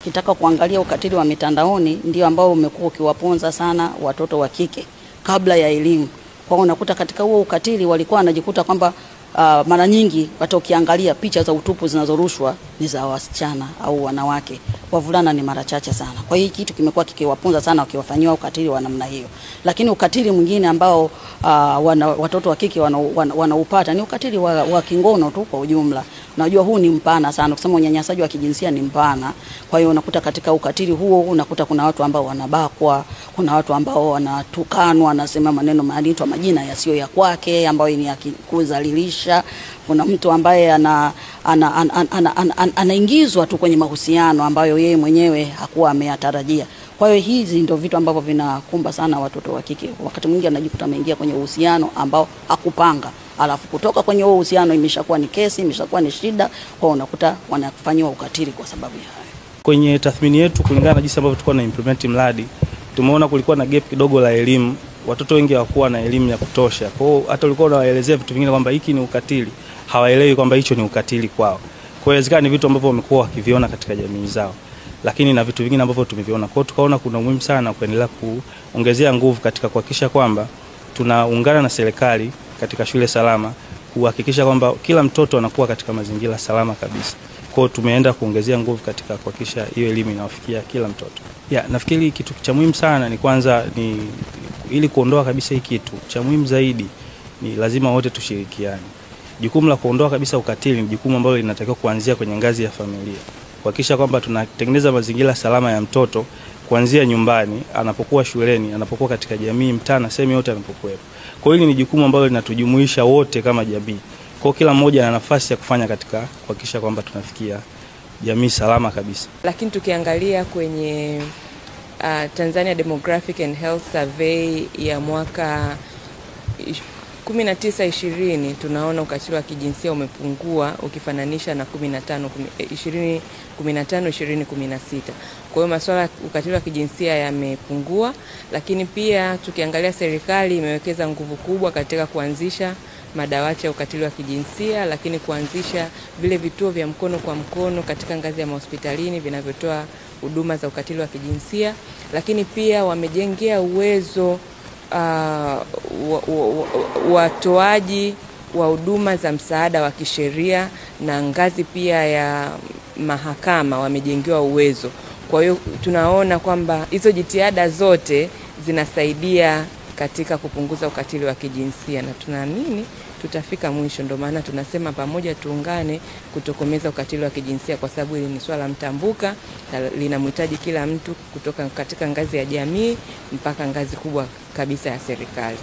Kitaka kuangalia ukatili wa mitandaoni ndio ambao umekuwa ukiwaponza sana watoto wa kike kabla ya elimu. Kwa unakuta katika huo ukatili walikuwa wanajikuta kwamba mara nyingi hata ukiangalia picha za utupu zinazorushwa ni za wasichana au wanawake. Wavulana ni mara chache sana. Kwa hiyo kitu kimekuwa kikiwaponza sana wakiwafanyia ukatili wa namna hiyo. Lakini ukatili mwingine ambao watoto wa kike wanaupata ni ukatili wa kingono tu kwa ujumla. Unajua huu ni mpana sana. Kusema unyanyasaji wa kijinsia ni mpana. Kwa hiyo unakuta katika ukatili huo unakuta kuna watu ambao wanabakwa, kuna watu ambao wanatukanwa, wanasema maneno yanaitwa majina yasiyo ya kwake ambayo ni ya kudhalilisha. Kuna mtu ambaye anaingizwa tu kwenye mahusiano ambayo yeye mwenyewe hakuwa ameyatarajia. Kwa hiyo hizi ndio vitu ambavyo vinakumba sana watoto wa kike. Wakati mwingine anajikuta ameingia kwenye uhusiano ambao hakupanga. Alafu kutoka kwenye huo uhusiano imeshakuwa ni kesi, imeshakuwa ni shida, kwa unakuta wanafanywa ukatili kwa sababu ya hayo. Kwenye tathmini yetu kulingana na jinsi ambavyo tulikuwa na implement mradi, tumeona kulikuwa na gap kidogo la elimu. Watoto wengi hawakuwa na elimu ya kutosha. Kwa hiyo hata ulikuwa unawaelezea vitu vingine kwamba hiki ni ukatili, hawaelewi kwamba hicho ni ukatili kwao. Kwa hiyo inawezekana ni vitu ambavyo wamekuwa wakiviona katika jamii zao, lakini na vitu vingine ambavyo tumeviona. Kwa hiyo tukaona kuna umuhimu sana kuendelea kuongezea nguvu katika kuhakikisha kwamba tunaungana na serikali katika shule salama kuhakikisha kwamba kila mtoto anakuwa katika mazingira salama kabisa. Kwa hiyo tumeenda kuongezea nguvu katika kuhakikisha hiyo elimu inawafikia kila mtoto. Nafikiri kitu cha muhimu sana ni kwanza ni ili kuondoa kabisa hiki kitu. Cha muhimu zaidi ni lazima wote tushirikiane. Jukumu la kuondoa kabisa ukatili ni jukumu ambalo linatakiwa kuanzia kwenye ngazi ya familia. Kuhakikisha kwamba tunatengeneza mazingira salama ya mtoto kuanzia nyumbani, anapokuwa shuleni, anapokuwa katika jamii, mtaani, sehemu yote anapokuwepo. Kwa hiyo hili ni jukumu ambalo linatujumuisha wote kama jamii. Kwa kila mmoja ana nafasi ya kufanya katika kuhakikisha kwamba tunafikia jamii salama kabisa. Lakini tukiangalia kwenye Tanzania Demographic and Health Survey ya mwaka 19-20 tunaona ukatili wa kijinsia umepungua ukifananisha na 2015-2016. Kwa hiyo masuala ya ukatili wa kijinsia yamepungua, lakini pia tukiangalia serikali imewekeza nguvu kubwa katika kuanzisha madawati ya ukatili wa kijinsia, lakini kuanzisha vile vituo vya mkono kwa mkono katika ngazi ya hospitalini vinavyotoa huduma za ukatili wa kijinsia, lakini pia wamejengea uwezo watoaji wa huduma za msaada wa kisheria na ngazi pia ya mahakama wamejengewa uwezo. Kwa hiyo tunaona kwamba hizo jitihada zote zinasaidia katika kupunguza ukatili wa kijinsia na tunaamini tutafika mwisho. Ndio maana tunasema pamoja tuungane kutokomeza ukatili wa kijinsia, kwa sababu hili ni swala mtambuka na linamhitaji kila mtu kutoka katika ngazi ya jamii mpaka ngazi kubwa kabisa ya serikali.